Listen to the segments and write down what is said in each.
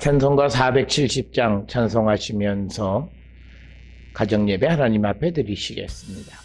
찬송가 470장 찬송하시면서 가정예배 하나님 앞에 드리시겠습니다.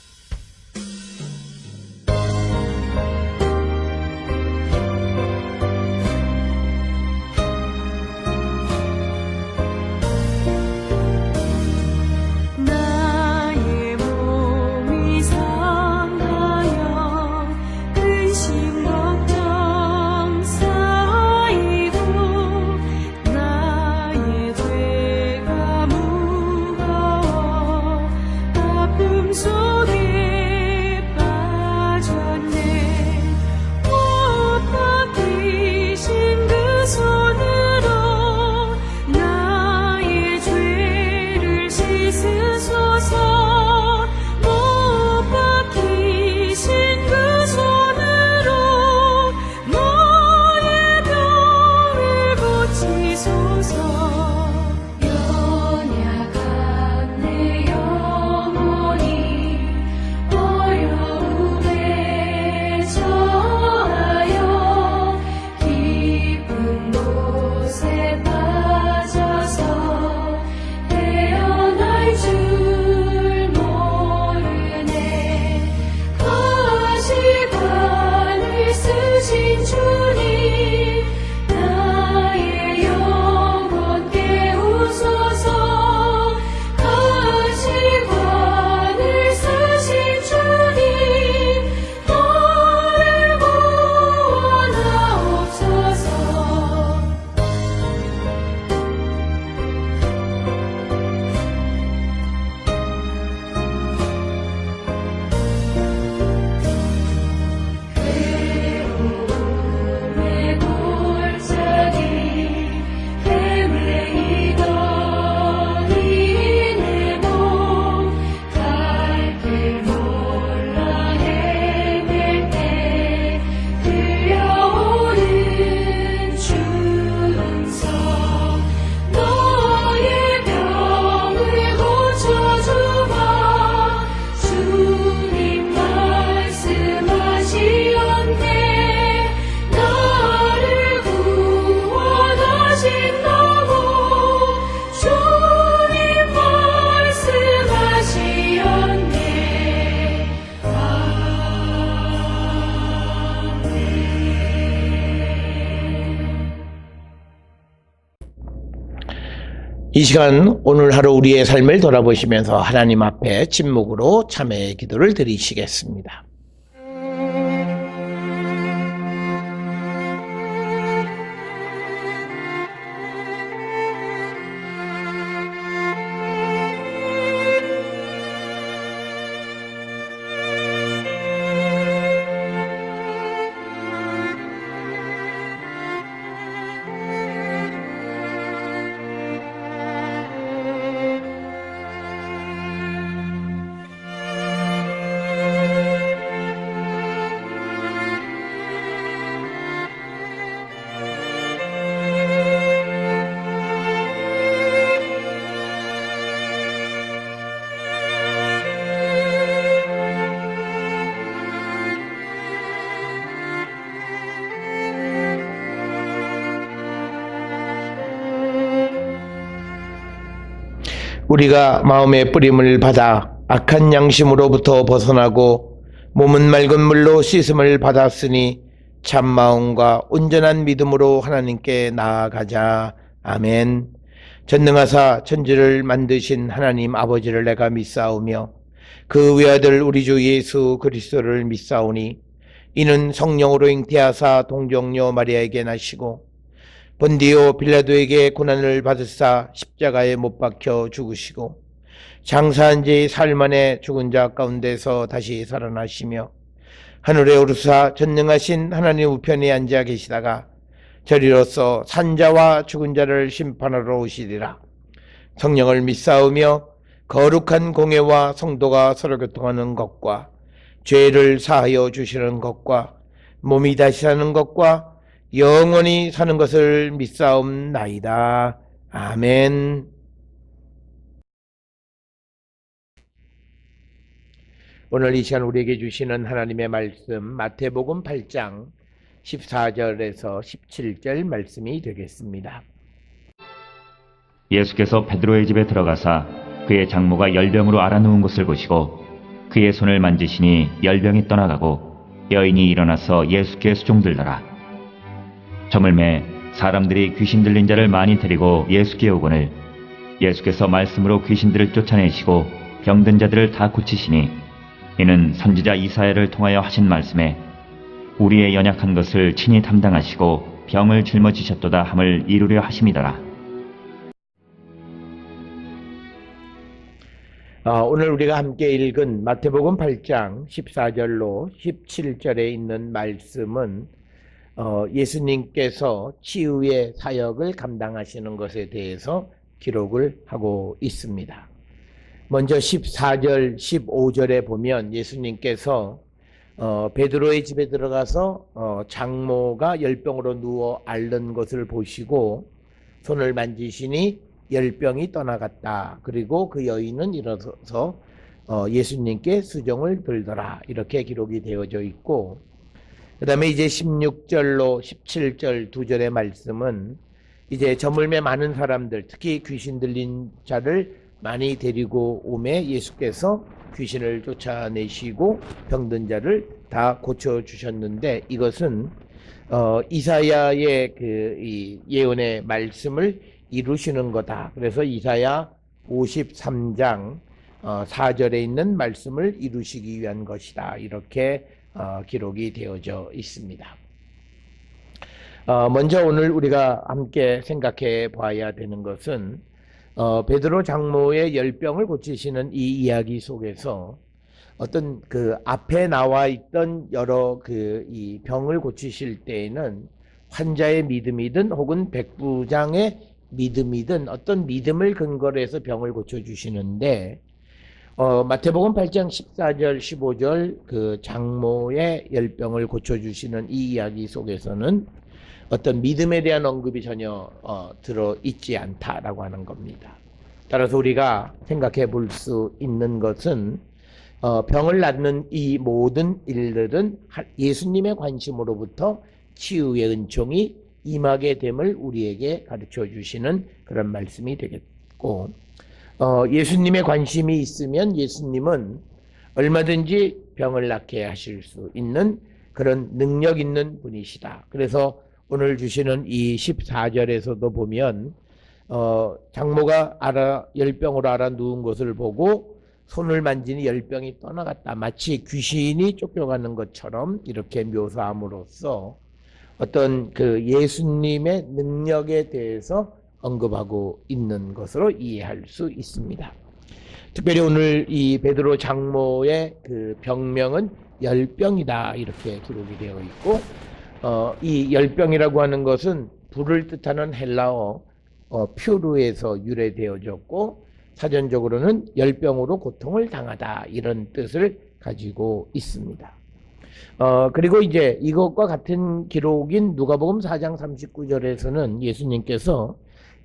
이 시간 오늘 하루 우리의 삶을 돌아보시면서 하나님 앞에 침묵으로 참회의 기도를 드리시겠습니다. 우리가 마음의 뿌림을 받아 악한 양심으로부터 벗어나고 몸은 맑은 물로 씻음을 받았으니 참마음과 온전한 믿음으로 하나님께 나아가자. 아멘. 전능하사 천지를 만드신 하나님 아버지를 내가 믿사오며 그 외아들 우리 주 예수 그리스도를 믿사오니 이는 성령으로 잉태하사 동정녀 마리아에게 나시고 본디오 빌라도에게 고난을 받으사 십자가에 못 박혀 죽으시고 장사한 지 사흘 만에 죽은 자 가운데서 다시 살아나시며 하늘에 오르사 전능하신 하나님 우편에 앉아 계시다가 저리로서 산자와 죽은 자를 심판하러 오시리라. 성령을 믿사오며 거룩한 공예와 성도가 서로 교통하는 것과 죄를 사하여 주시는 것과 몸이 다시 사는 것과 영원히 사는 것을 믿사옵나이다. 아멘. 오늘 이 시간 우리에게 주시는 하나님의 말씀 마태복음 8장 14절에서 17절 말씀이 되겠습니다. 예수께서 베드로의 집에 들어가사 그의 장모가 열병으로 앓아누운 것을 보시고 그의 손을 만지시니 열병이 떠나가고 여인이 일어나서 예수께 수종들더라. 저물매 사람들이 귀신 들린 자를 많이 데리고 예수께 오거늘 예수께서 말씀으로 귀신들을 쫓아내시고 병든 자들을 다 고치시니 이는 선지자 이사야를 통하여 하신 말씀에 우리의 연약한 것을 친히 담당하시고 병을 짊어지셨도다 함을 이루려 하심이더라. 오늘 우리가 함께 읽은 마태복음 8장 14절로 17절에 있는 말씀은 예수님께서 치유의 사역을 감당하시는 것에 대해서 기록을 하고 있습니다. 먼저 14절, 15절에 보면 예수님께서 베드로의 집에 들어가서 장모가 열병으로 누워 앓는 것을 보시고 손을 만지시니 열병이 떠나갔다. 그리고 그 여인은 일어서서 예수님께 수종을 들더라. 이렇게 기록이 되어져 있고, 그 다음에 이제 16절로 17절 두 절의 말씀은 이제 저물매 많은 사람들, 특히 귀신 들린 자를 많이 데리고 오매 예수께서 귀신을 쫓아내시고 병든 자를 다 고쳐주셨는데, 이것은 이사야의 이 예언의 말씀을 이루시는 거다. 그래서 이사야 53장 4절에 있는 말씀을 이루시기 위한 것이다. 이렇게 기록이 되어져 있습니다. 먼저 오늘 우리가 함께 생각해 봐야 되는 것은 베드로 장모의 열병을 고치시는 이 이야기 속에서 어떤 그 앞에 나와 있던 여러 이 병을 고치실 때에는 환자의 믿음이든 혹은 백부장의 믿음이든 어떤 믿음을 근거로 해서 병을 고쳐주시는데, 마태복음 8장 14절 15절 그 장모의 열병을 고쳐주시는 이 이야기 속에서는 어떤 믿음에 대한 언급이 전혀 들어있지 않다라고 하는 겁니다. 따라서 우리가 생각해 볼 수 있는 것은 병을 낫는 이 모든 일들은 예수님의 관심으로부터 치유의 은총이 임하게 됨을 우리에게 가르쳐 주시는 그런 말씀이 되겠고, 예수님의 관심이 있으면 예수님은 얼마든지 병을 낫게 하실 수 있는 그런 능력 있는 분이시다. 그래서 오늘 주시는 이 14절에서도 보면 장모가 열병으로 앓아 누운 것을 보고 손을 만지니 열병이 떠나갔다. 마치 귀신이 쫓겨가는 것처럼 이렇게 묘사함으로써 어떤 그 예수님의 능력에 대해서 언급하고 있는 것으로 이해할 수 있습니다. 특별히 오늘 이 베드로 장모의 그 병명은 열병이다 이렇게 기록이 되어 있고, 이 열병이라고 하는 것은 불을 뜻하는 헬라어 퓨르에서 유래되어졌고, 사전적으로는 열병으로 고통을 당하다 이런 뜻을 가지고 있습니다. 그리고 이제 이것과 같은 기록인 누가복음 4장 39절에서는 예수님께서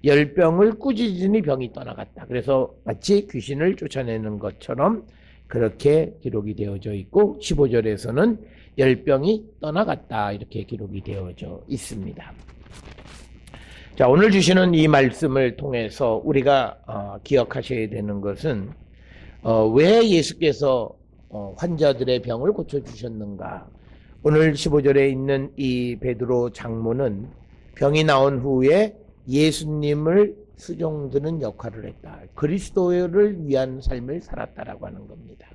열병을 꾸짖으니 병이 떠나갔다. 그래서 마치 귀신을 쫓아내는 것처럼 그렇게 기록이 되어져 있고, 15절에서는 열병이 떠나갔다 이렇게 기록이 되어져 있습니다. 자, 오늘 주시는 이 말씀을 통해서 우리가 기억하셔야 되는 것은 왜 예수께서 환자들의 병을 고쳐주셨는가. 오늘 15절에 있는 이 베드로 장모는 병이 나온 후에 예수님을 수종드는 역할을 했다. 그리스도를 위한 삶을 살았다라고 하는 겁니다.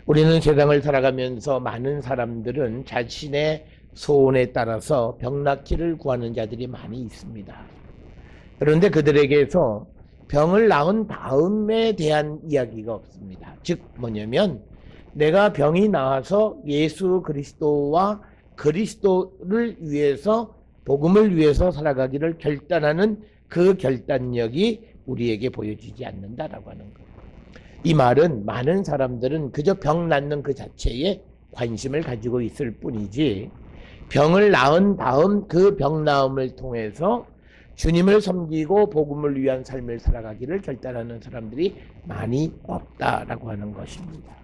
우리는 세상을 살아가면서 많은 사람들은 자신의 소원에 따라서 병 낫기를 구하는 자들이 많이 있습니다. 그런데 그들에게서 병을 나은 다음에 대한 이야기가 없습니다. 즉 뭐냐면 내가 병이 나와서 예수 그리스도와 그리스도를 위해서 복음을 위해서 살아가기를 결단하는 그 결단력이 우리에게 보여지지 않는다라고 하는 거예요. 이 말은 많은 사람들은 그저 병 낫는 그 자체에 관심을 가지고 있을 뿐이지 병을 나은 다음 그 병 나음을 통해서 주님을 섬기고 복음을 위한 삶을 살아가기를 결단하는 사람들이 많이 없다라고 하는 것입니다.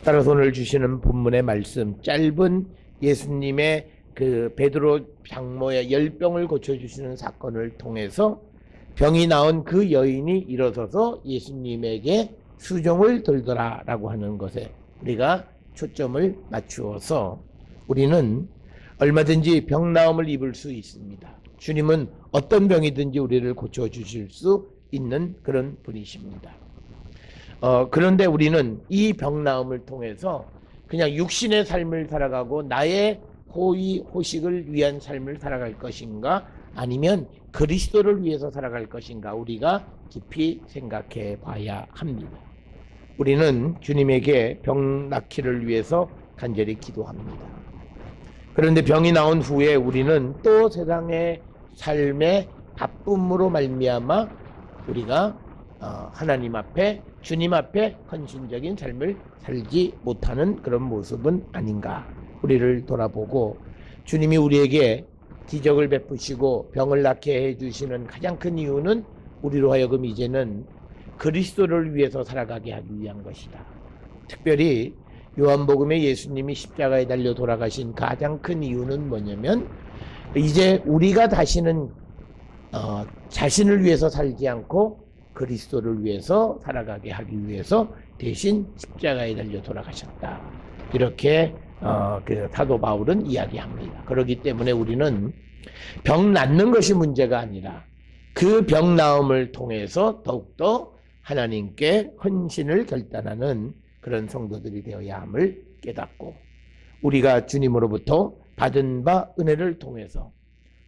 따라서 오늘 주시는 본문의 말씀, 짧은 예수님의 그 베드로 장모의 열병을 고쳐주시는 사건을 통해서 병이 나은 그 여인이 일어서서 예수님에게 수종을 들더라라고 하는 것에 우리가 초점을 맞추어서 우리는 얼마든지 병 나음을 입을 수 있습니다. 주님은 어떤 병이든지 우리를 고쳐주실 수 있는 그런 분이십니다. 그런데 우리는 이 병 나음을 통해서 그냥 육신의 삶을 살아가고 나의 호의 호식을 위한 삶을 살아갈 것인가, 아니면 그리스도를 위해서 살아갈 것인가, 우리가 깊이 생각해 봐야 합니다. 우리는 주님에게 병 낫기를 위해서 간절히 기도합니다. 그런데 병이 나온 후에 우리는 또 세상의 삶의 바쁨으로 말미암아 우리가 하나님 앞에, 주님 앞에 헌신적인 삶을 살지 못하는 그런 모습은 아닌가, 우리를 돌아보고 주님이 우리에게 기적을 베푸시고 병을 낫게 해주시는 가장 큰 이유는 우리로 하여금 이제는 그리스도를 위해서 살아가게 하기 위한 것이다. 특별히 요한복음에 예수님이 십자가에 달려 돌아가신 가장 큰 이유는 뭐냐면, 이제 우리가 다시는 자신을 위해서 살지 않고 그리스도를 위해서 살아가게 하기 위해서 대신 십자가에 달려 돌아가셨다. 이렇게 그 사도 바울은 이야기합니다. 그렇기 때문에 우리는 병 낫는 것이 문제가 아니라 그 병 나음을 통해서 더욱더 하나님께 헌신을 결단하는 그런 성도들이 되어야 함을 깨닫고, 우리가 주님으로부터 받은 바 은혜를 통해서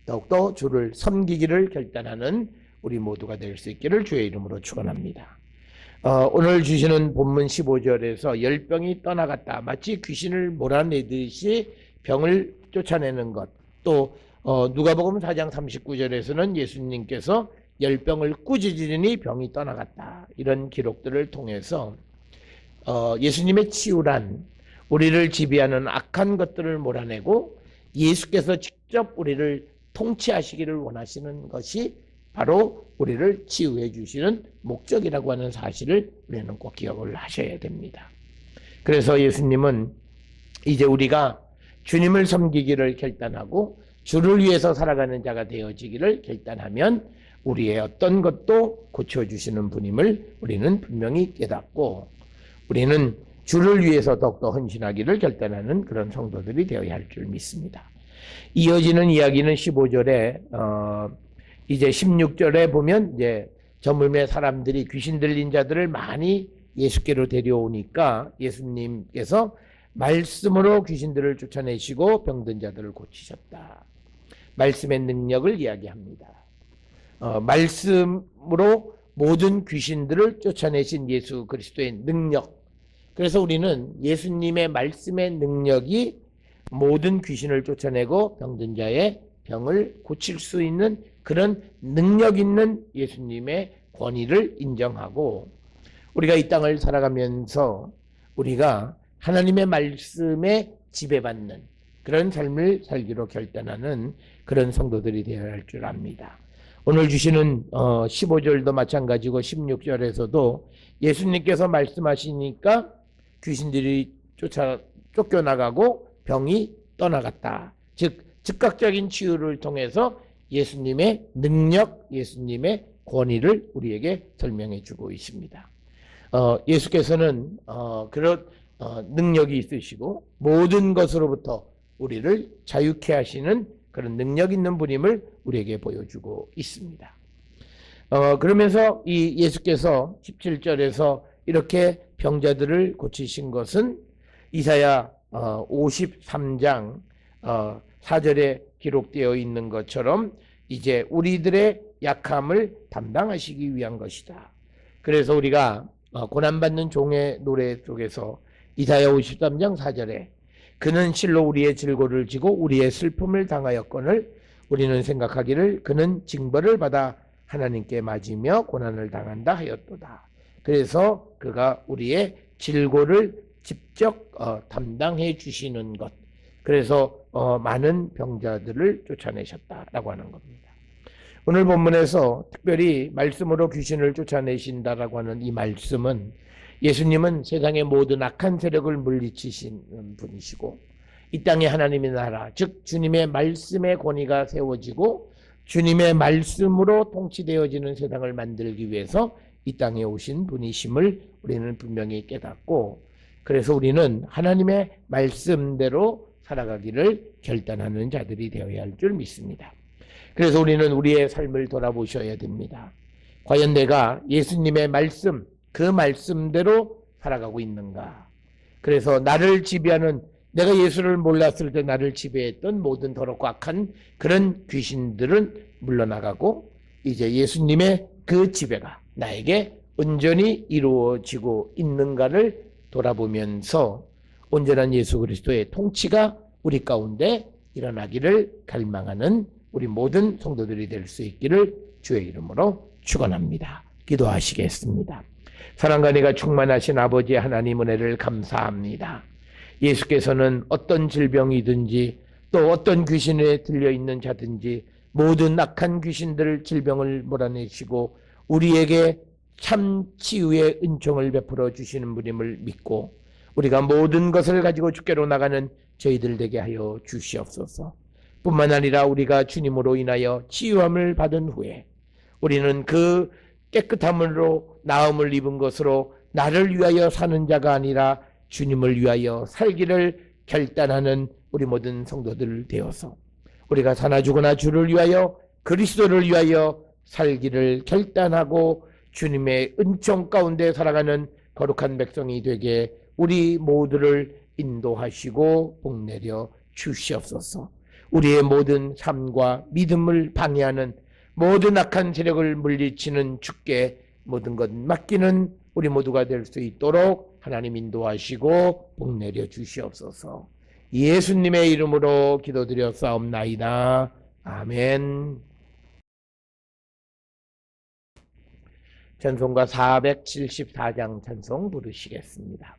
더욱더 주를 섬기기를 결단하는 우리 모두가 될 수 있기를 주의 이름으로 축원합니다. 오늘 주시는 본문 15절에서 열병이 떠나갔다, 마치 귀신을 몰아내듯이 병을 쫓아내는 것, 또 누가복음 4장 39절에서는 예수님께서 열병을 꾸짖으니 병이 떠나갔다, 이런 기록들을 통해서 예수님의 치유란 우리를 지배하는 악한 것들을 몰아내고 예수께서 직접 우리를 통치하시기를 원하시는 것이 바로 우리를 치유해 주시는 목적이라고 하는 사실을 우리는 꼭 기억을 하셔야 됩니다. 그래서 예수님은 이제 우리가 주님을 섬기기를 결단하고 주를 위해서 살아가는 자가 되어지기를 결단하면 우리의 어떤 것도 고쳐주시는 분임을 우리는 분명히 깨닫고, 우리는 주를 위해서 더욱더 헌신하기를 결단하는 그런 성도들이 되어야 할 줄 믿습니다. 이어지는 이야기는 15절에 이제 16절에 보면 이제 저물매 사람들이 귀신 들린 자들을 많이 예수께로 데려오니까 예수님께서 말씀으로 귀신들을 쫓아내시고 병든 자들을 고치셨다. 말씀의 능력을 이야기합니다. 말씀으로 모든 귀신들을 쫓아내신 예수 그리스도의 능력. 그래서 우리는 예수님의 말씀의 능력이 모든 귀신을 쫓아내고 병든 자의 병을 고칠 수 있는 그런 능력 있는 예수님의 권위를 인정하고, 우리가 이 땅을 살아가면서 우리가 하나님의 말씀에 지배받는 그런 삶을 살기로 결단하는 그런 성도들이 되어야 할 줄 압니다. 오늘 주시는 15절도 마찬가지고 16절에서도 예수님께서 말씀하시니까 귀신들이 쫓겨나가고 병이 떠나갔다. 즉 즉각적인 치유를 통해서 예수님의 능력, 예수님의 권위를 우리에게 설명해 주고 있습니다. 예수께서는 그런 능력이 있으시고 모든 것으로부터 우리를 자유케 하시는 그런 능력 있는 분임을 우리에게 보여주고 있습니다. 그러면서 이 예수께서 17절에서 이렇게 병자들을 고치신 것은 이사야 53장 4절에 기록되어 있는 것처럼 이제 우리들의 약함을 담당하시기 위한 것이다. 그래서 우리가 고난받는 종의 노래 속에서 이사야 53장 4절에 그는 실로 우리의 질고를 지고 우리의 슬픔을 당하였거늘 우리는 생각하기를 그는 징벌을 받아 하나님께 맞으며 고난을 당한다 하였도다. 그래서 그가 우리의 질고를 직접 담당해 주시는 것, 그래서 많은 병자들을 쫓아내셨다라고 하는 겁니다. 오늘 본문에서 특별히 말씀으로 귀신을 쫓아내신다라고 하는 이 말씀은 예수님은 세상의 모든 악한 세력을 물리치신 분이시고 이 땅에 하나님의 나라, 즉 주님의 말씀의 권위가 세워지고 주님의 말씀으로 통치되어지는 세상을 만들기 위해서 이 땅에 오신 분이심을 우리는 분명히 깨닫고, 그래서 우리는 하나님의 말씀대로 살아가기를 결단하는 자들이 되어야 할 줄 믿습니다. 그래서 우리는 우리의 삶을 돌아보셔야 됩니다. 과연 내가 예수님의 말씀, 그 말씀대로 살아가고 있는가? 그래서 나를 지배하는, 내가 예수를 몰랐을 때 나를 지배했던 모든 더럽고 악한 그런 귀신들은 물러나가고, 이제 예수님의 그 지배가 나에게 온전히 이루어지고 있는가를 돌아보면서 온전한 예수 그리스도의 통치가 우리 가운데 일어나기를 갈망하는 우리 모든 성도들이 될 수 있기를 주의 이름으로 축원합니다. 기도하시겠습니다. 사랑과 은혜가 충만하신 아버지 하나님 은혜를 감사합니다. 예수께서는 어떤 질병이든지 또 어떤 귀신에 들려있는 자든지 모든 악한 귀신들 질병을 몰아내시고 우리에게 참 치유의 은총을 베풀어 주시는 분임을 믿고 우리가 모든 것을 가지고 주께로 나가는 저희들 되게 하여 주시옵소서. 뿐만 아니라 우리가 주님으로 인하여 치유함을 받은 후에 우리는 그 깨끗함으로 나음을 입은 것으로 나를 위하여 사는 자가 아니라 주님을 위하여 살기를 결단하는 우리 모든 성도들 되어서 우리가 사나 죽으나 주를 위하여 그리스도를 위하여 살기를 결단하고 주님의 은총 가운데 살아가는 거룩한 백성이 되게 우리 모두를 인도하시고 복내려 주시옵소서. 우리의 모든 삶과 믿음을 방해하는 모든 악한 세력을 물리치는 주께 모든 것 맡기는 우리 모두가 될 수 있도록 하나님 인도하시고 복내려 주시옵소서. 예수님의 이름으로 기도드려 싸움나이다. 아멘. 찬송가 474장 찬송 부르시겠습니다.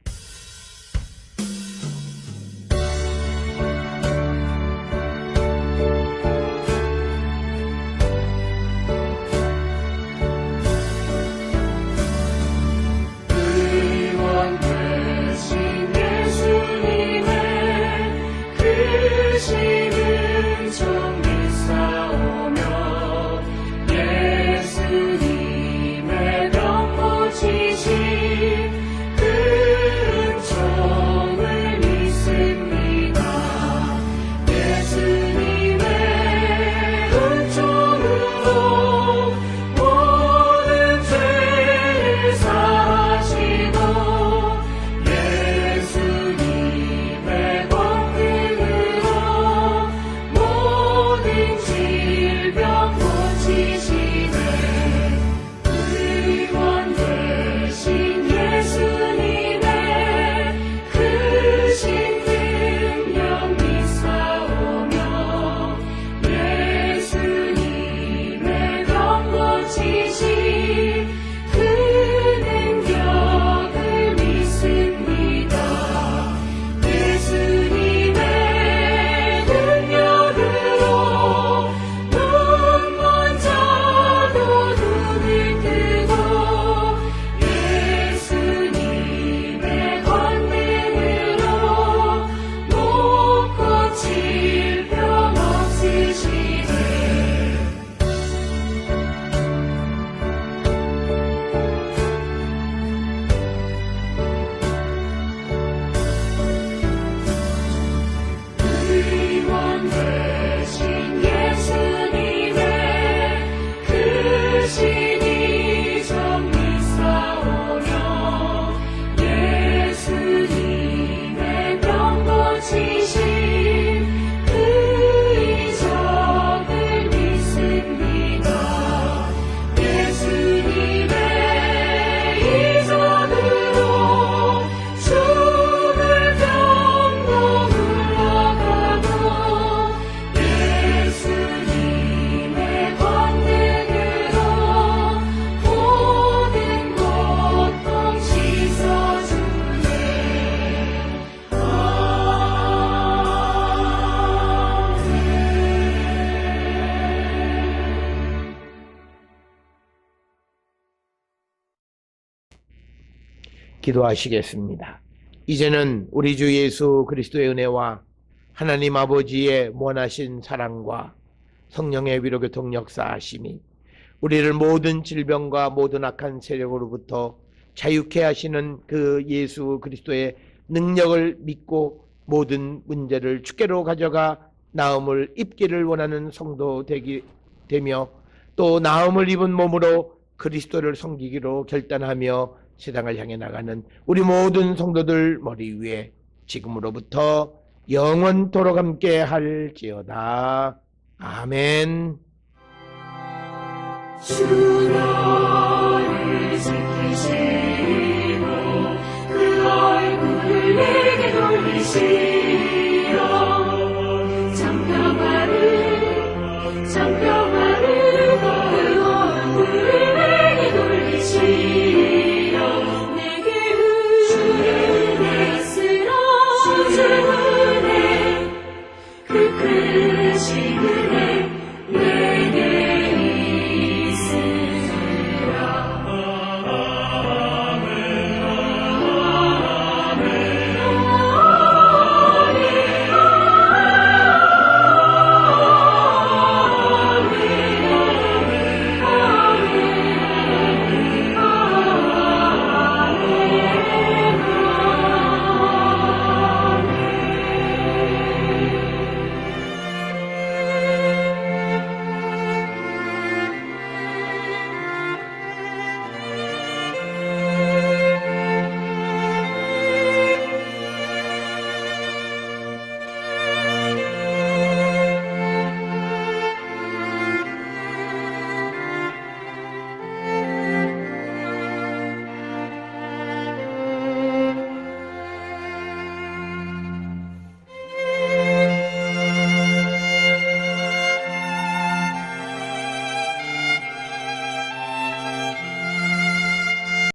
기도하시겠습니다. 이제는 우리 주 예수 그리스도의 은혜와 하나님 아버지의 무한하신 사랑과 성령의 위로교통 역사하심이 우리를 모든 질병과 모든 악한 세력으로부터 자유케 하시는 그 예수 그리스도의 능력을 믿고 모든 문제를 주께로 가져가 나음을 입기를 원하는 성도 되며 또 나음을 입은 몸으로 그리스도를 섬기기로 결단하며 세상을 향해 나가는 우리 모든 성도들 머리 위에 지금으로부터 영원토록 함께 할지어다. 아멘. 주 나를 지키시고 그 얼굴을 내게 돌리시고